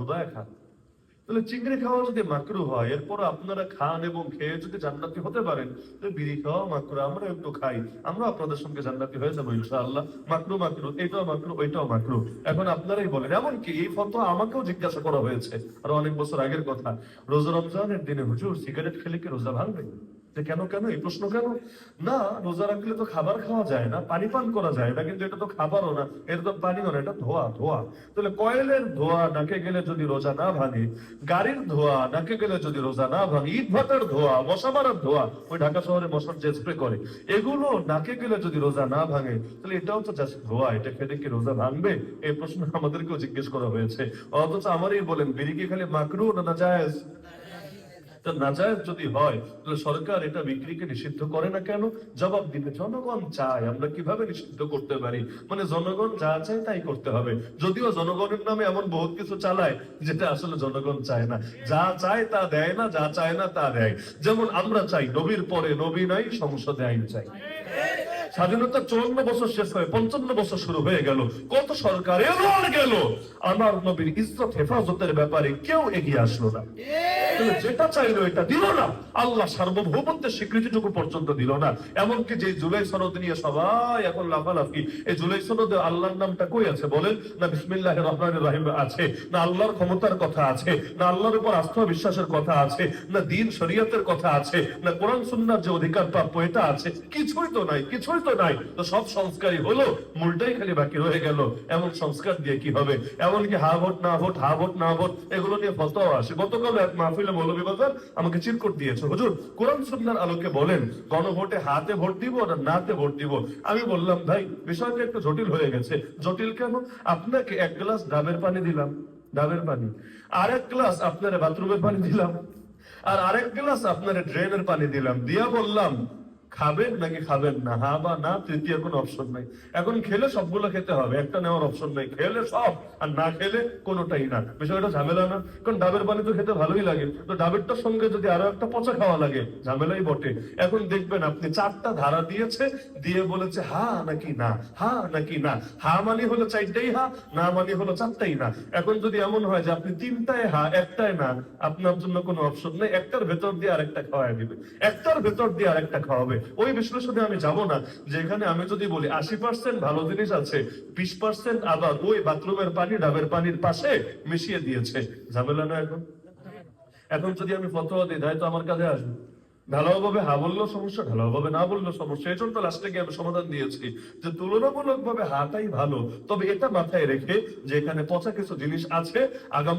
ধুবায় খান। তাহলে চিংড়ি খাওয়া যদি মাকরু হয়, এরপর আপনারা খান এবং খেয়ে যদি জান্নাতি হতে পারেন, তাহলে বিড়ি খাওয়া মাকরু, আমরা একটু খাই, আমরা আপনাদের সঙ্গে জান্নাতি হয়ে যাবো ইনশাআল্লাহ। মাকরু মাকরু, এইটাও মাকরু ওইটাও মাকরু, এখন আপনারাই বলেন। এমনকি এই ফতোয়া আমাকেও জিজ্ঞাসা করা হয়েছে আর অনেক বছর আগের কথা। রোজা রমজানের দিনে হুজুর সিগারেট খেলে কি রোজা ভাঙবে? যে কেন কেন এই প্রশ্ন কেন? না, রোজা রাখলে তো খাবার খাওয়া যায় না, পানি পান করা যায় না, কিন্তু এটা তো খাবারও না, এটা তো পানিও না, এটা ধোয়া ধোয়া। তাহলে কয়েলের ধোয়া নাকে গেলে যদি রোজা না ভাঙে, গাড়ির ধোয়া নাকে গেলে যদি রোজা না ভাঙে, ইট ভাটার ধোয়া, মশা মারার ধোয়া, ওই ঢাকা শহরে মশার যে স্প্রে করে, এগুলো নাকে গেলে যদি রোজা না ভাঙে, তাহলে এটাও তো জাস্ট ধোয়া, এটা খেলে কি রোজা ভাঙবে? এই প্রশ্ন আমাদেরকেও জিজ্ঞেস করা হয়েছে। অথচ আমারই বলেন, বিড়ি কি খালি মাকরু না নাজায়েজ? তা নাজায়েজ যদি হয়, তাহলে সরকার এটা বিক্রিকে নিষিদ্ধ করে না কেন? জবাব দিবে জনগণ চায়, আমরা কিভাবে নিষিদ্ধ করতে পারি? মানে জনগণ যা চায় তাই করতে হবে, যদিও জনগণের নামে এমন বহুত কিছু চালায় যেটা আসলে জনগণ চায় না। যা চায় তা দেয় না, যা চায় না তা দেয়। যেমন আমরা চাই নবীর পরে নবী নাই, সংসদে আইন চাই। স্বাধীনতা 54 বছর শেষ হয়ে 55 বছর শুরু হয়ে গেল, কত সরকার এলো আর গেল, আমার নবীর ইজ্জত হেফাজতের ব্যাপারে কেউ এগিয়ে আসলো না। যেটা চাইলো এটা দিল না, আল্লাহ সার্বভৌমত্বের স্বীকৃতিটুকু পর্যন্ত দিল না। এমনকি যে জুলাই সনদ নিয়ে সবাই এখন লাফালাফি, এই জুলাই সনদে আল্লাহর নামটা কই আছে বলেন? না বিসমিল্লাহির রহমানির রহিম আছে, না আল্লাহর ক্ষমতার কথা আছে, না আল্লাহর উপর আস্থা বিশ্বাসের কথা আছে, না দ্বীন শরীয়তের কথা আছে, না কোরআন সুন্নাহর যে অধিকার প্রাপ্য এটা আছে? কিছুই তো নাই, কিছুই তো নাই। তো সব সংস্কারই হলো, মূলটাই খালি বাকি রয়ে গেল। এমন সংস্কার দিয়ে কি হবে? এমনকি হা ভোট না ভোট, হা ভোট না ভোট, এগুলো নিয়ে ফতোয়া আসে। গতকাল এক মাহফিলে মৌলভী বাজার আমাকে চিরকুট দিয়েছে, হুজুর কোরআন সুন্নাহর আলোকে বলেন গণভোটে হাতে ভোট দিব না নাতে ভোট দিব? আমি বললাম, ভাই বিষয়টা একটু জটিল হয়ে গেছে। জটিল কেন? আপনাকে এক গ্লাস ডাবের পানি দিলাম, ডাবের পানি, আরেক গ্লাস আপনার বাথরুমের পানি দিলাম, আর আরেক গ্লাস আপনার ড্রেনের পানি দিলাম, দিয়া বললাম খাবেন নাকি খাবেন না, হা বা না, তৃতীয় কোনো অপশন নাই। এখন খেলে সবগুলো খেতে হবে, একটা নেওয়ার অপশন নাই। খেলে সব আর না খেলে কোনোটাই না। বিষয়টা ঝামেলা না? কারণ ডাবের পানি তো খেতে ভালোই লাগে, তো ডাবেরটার সঙ্গে যদি আরো একটা পচা খাওয়া লাগে, ঝামেলাই বটে। এখন দেখবেন আপনি 4টা ধারা দিয়েছে, দিয়ে বলেছে হা নাকি না, হা নাকি না। হা মানে হলো 4টাই হা, না মানে হলো 4টাই না। এখন যদি এমন হয় যে আপনি 3টায় হা 1টায় না, আপনার জন্য কোনো অপশন নেই, একটার ভেতর দিয়ে আরেকটা খাওয়াই দিবে, একটার ভেতর দিয়ে আরেকটা খাওয়াবে। ওই বিশ্লেষণে আমি যাব না, যেখানে আমি যদি বলি 80% ভালো জিনিস আছে, 20% আবার ওই বাথরুমের পানি ডাবের পানির পাশে মিশিয়ে দিয়েছে। ঝামেলা না? এখন এখন যদি আমি ফতোয়া দিই, তাই তো আমার কাছে আসবে। ঢালাওভাবে হা বললেও সমস্যা, ঢালাওভাবে না বললেও সমস্যা। এই জন্য লাস্টে গিয়ে আমি সমাধান দিয়েছি যে তুলনামূলক ভাবে হাটাই ভালো, তবে এটা মাথায় রেখে যে এখানে পচা কিছু জিনিস আছে, আগামী